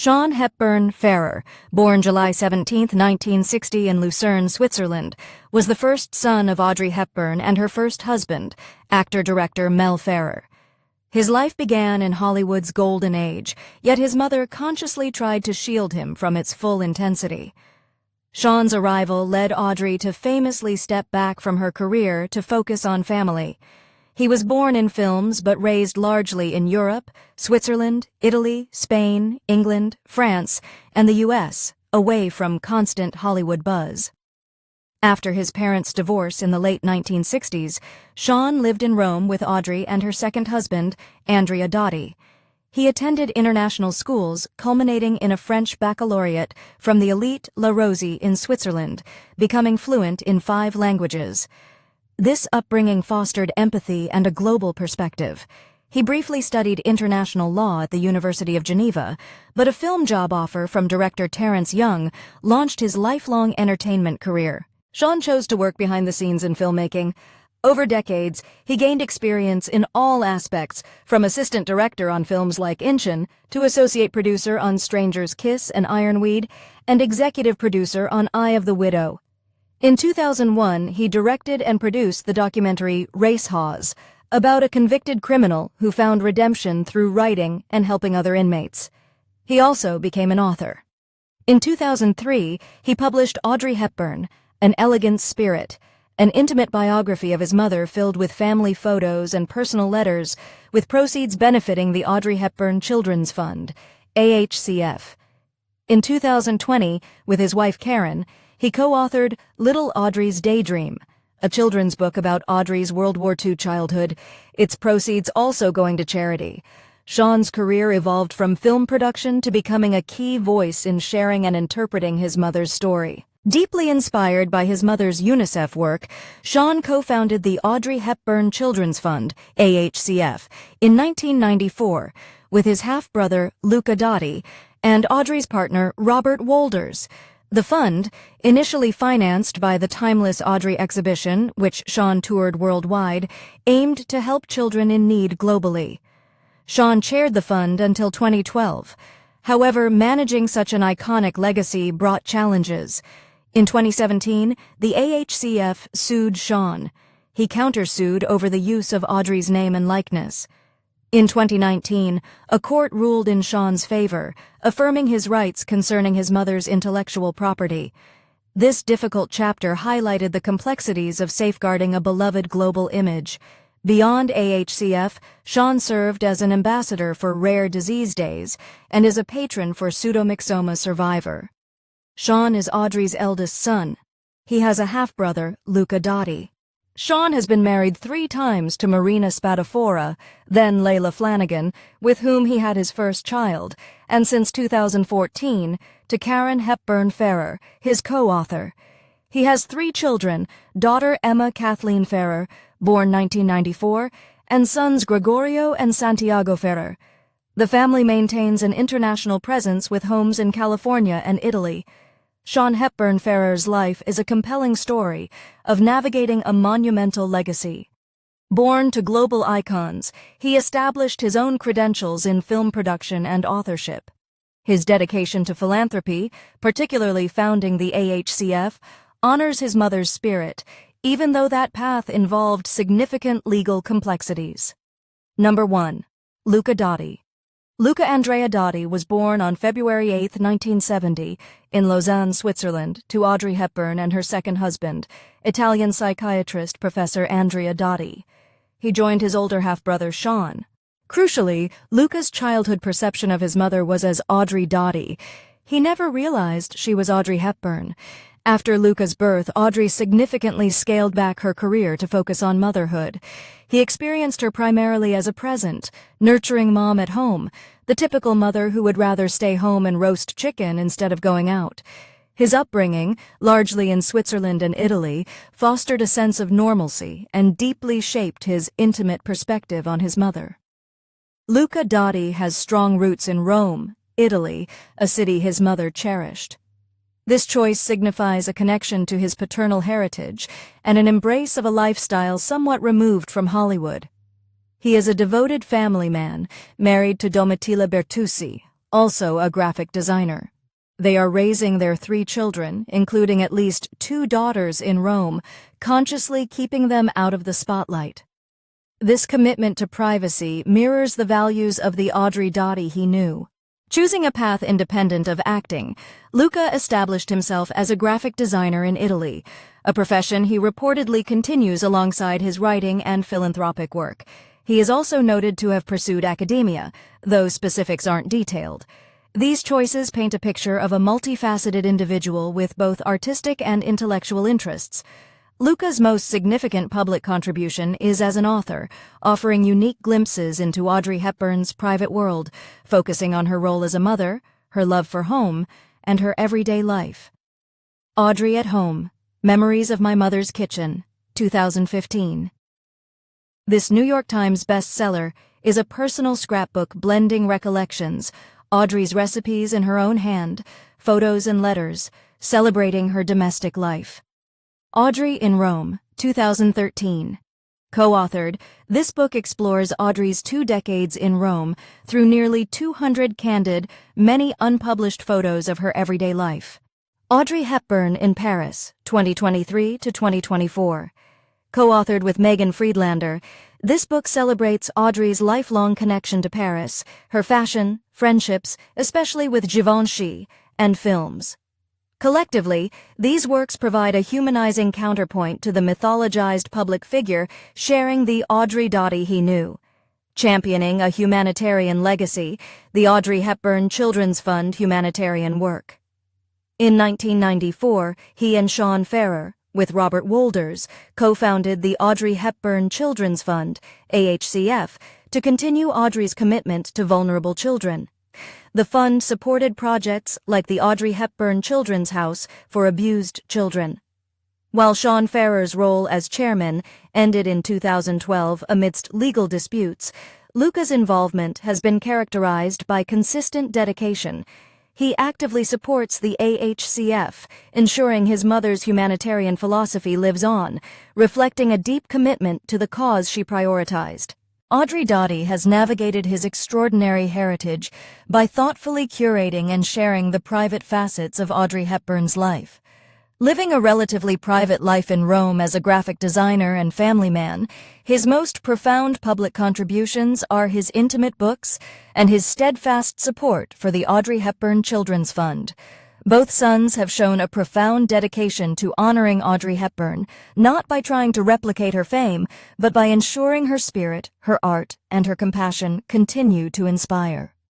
Jean Hepburn Ferrer, born July 17, 1960 in Lucerne, Switzerland, was the first son of Audrey Hepburn and her first husband, actor-director Mel Ferrer. His life began in Hollywood's golden age, yet his mother consciously tried to shield him from its full intensity. Jean's arrival led Audrey to famously step back from her career to focus on family. He was born in films but raised largely in Europe, Switzerland, Italy, Spain, England, France, and the U.S., away from constant Hollywood buzz. After his parents' divorce in the late 1960s, Jean lived in Rome with Audrey and her second husband, Andrea Dotti. He attended international schools, culminating in a French baccalaureate from the elite La Rosey in Switzerland, becoming fluent in 5 languages. This upbringing fostered empathy and a global perspective. He briefly studied international law at the University of Geneva, but a film job offer from director Terence Young launched his lifelong entertainment career. Jean chose to work behind the scenes in filmmaking. Over decades, he gained experience in all aspects, from assistant director on films like Inchon to associate producer on Stranger's Kiss and Ironweed, and executive producer on Eye of the Widow. In 2001, he directed and produced the documentary Race Hawes, about a convicted criminal who found redemption through writing and helping other inmates. He also became an author. In 2003, he published Audrey Hepburn, An Elegant Spirit, an intimate biography of his mother filled with family photos and personal letters, with proceeds benefiting the Audrey Hepburn Children's Fund, AHCF. In 2020, with his wife Karen, he co-authored Little Audrey's Daydream, a children's book about Audrey's World War II childhood, its proceeds also going to charity. Jean's career evolved from film production to becoming a key voice in sharing and interpreting his mother's story. Deeply inspired by his mother's UNICEF work, Jean co-founded the Audrey Hepburn Children's Fund, AHCF, in 1994, with his half-brother Luca Dotti and Audrey's partner Robert Wolders. The fund, initially financed by the Timeless Audrey exhibition, which Jean toured worldwide, aimed to help children in need globally. Jean chaired the fund until 2012. However, managing such an iconic legacy brought challenges. In 2017, the AHCF sued Jean. He countersued over the use of Audrey's name and likeness. In 2019, a court ruled in Jean's favor, affirming his rights concerning his mother's intellectual property. This difficult chapter highlighted the complexities of safeguarding a beloved global image. Beyond AHCF, Jean served as an ambassador for Rare Disease Days and is a patron for pseudomyxoma survivor. Jean is Audrey's eldest son. He has a half-brother, Luca Dotti. Jean has been married 3 times to Marina Spadafora, then Layla Flanagan, with whom he had his first child, and since 2014 to Karen Hepburn Ferrer, his co-author. He has 3 children, daughter Emma Kathleen Ferrer, born 1994, and sons Gregorio and Santiago Ferrer. The family maintains an international presence with homes in California and Italy. Jean Hepburn Ferrer's life is a compelling story of navigating a monumental legacy. Born to global icons, he established his own credentials in film production and authorship. His dedication to philanthropy, particularly founding the AHCF, honors his mother's spirit, even though that path involved significant legal complexities. Number 1. Luca Dotti. Luca Andrea Dotti was born on February 8, 1970, in Lausanne, Switzerland, to Audrey Hepburn and her second husband, Italian psychiatrist Professor Andrea Dotti. He joined his older half-brother Jean. Crucially, Luca's childhood perception of his mother was as Audrey Dotti. He never realized she was Audrey Hepburn. After Luca's birth, Audrey significantly scaled back her career to focus on motherhood. He experienced her primarily as a present, nurturing mom at home, the typical mother who would rather stay home and roast chicken instead of going out. His upbringing, largely in Switzerland and Italy, fostered a sense of normalcy and deeply shaped his intimate perspective on his mother. Luca Dotti has strong roots in Rome, Italy, a city his mother cherished. This choice signifies a connection to his paternal heritage and an embrace of a lifestyle somewhat removed from Hollywood. He is a devoted family man, married to Domitilla Bertucci, also a graphic designer. They are raising their 3 children, including at least 2 daughters in Rome, consciously keeping them out of the spotlight. This commitment to privacy mirrors the values of the Audrey Dotti he knew. Choosing a path independent of acting, Luca established himself as a graphic designer in Italy, a profession he reportedly continues alongside his writing and philanthropic work. He is also noted to have pursued academia, though specifics aren't detailed. These choices paint a picture of a multifaceted individual with both artistic and intellectual interests. Luca's most significant public contribution is as an author, offering unique glimpses into Audrey Hepburn's private world, focusing on her role as a mother, her love for home, and her everyday life. Audrey at Home, Memories of My Mother's Kitchen, 2015. This New York Times bestseller is a personal scrapbook blending recollections, Audrey's recipes in her own hand, photos and letters, celebrating her domestic life. Audrey in Rome, 2013. Co-authored, this book explores Audrey's 2 decades in Rome through nearly 200 candid, many unpublished photos of her everyday life. Audrey Hepburn in Paris, 2023 to 2024. Co-authored with Megan Friedlander, this book celebrates Audrey's lifelong connection to Paris, her fashion, friendships, especially with Givenchy, and films. Collectively, these works provide a humanizing counterpoint to the mythologized public figure sharing the Audrey Dotti he knew. Championing a humanitarian legacy, the Audrey Hepburn Children's Fund humanitarian work. In 1994, he and Sean Ferrer, with Robert Wolders, co-founded the Audrey Hepburn Children's Fund, AHCF, to continue Audrey's commitment to vulnerable children. The fund supported projects like the Audrey Hepburn Children's House for abused children. While Sean Ferrer's role as chairman ended in 2012 amidst legal disputes, Luca's involvement has been characterized by consistent dedication. He actively supports the AHCF, ensuring his mother's humanitarian philosophy lives on, reflecting a deep commitment to the cause she prioritized. Audrey Dotti has navigated his extraordinary heritage by thoughtfully curating and sharing the private facets of Audrey Hepburn's life. Living a relatively private life in Rome as a graphic designer and family man, his most profound public contributions are his intimate books and his steadfast support for the Audrey Hepburn Children's Fund. Both sons have shown a profound dedication to honoring Audrey Hepburn, not by trying to replicate her fame, but by ensuring her spirit, her art, and her compassion continue to inspire.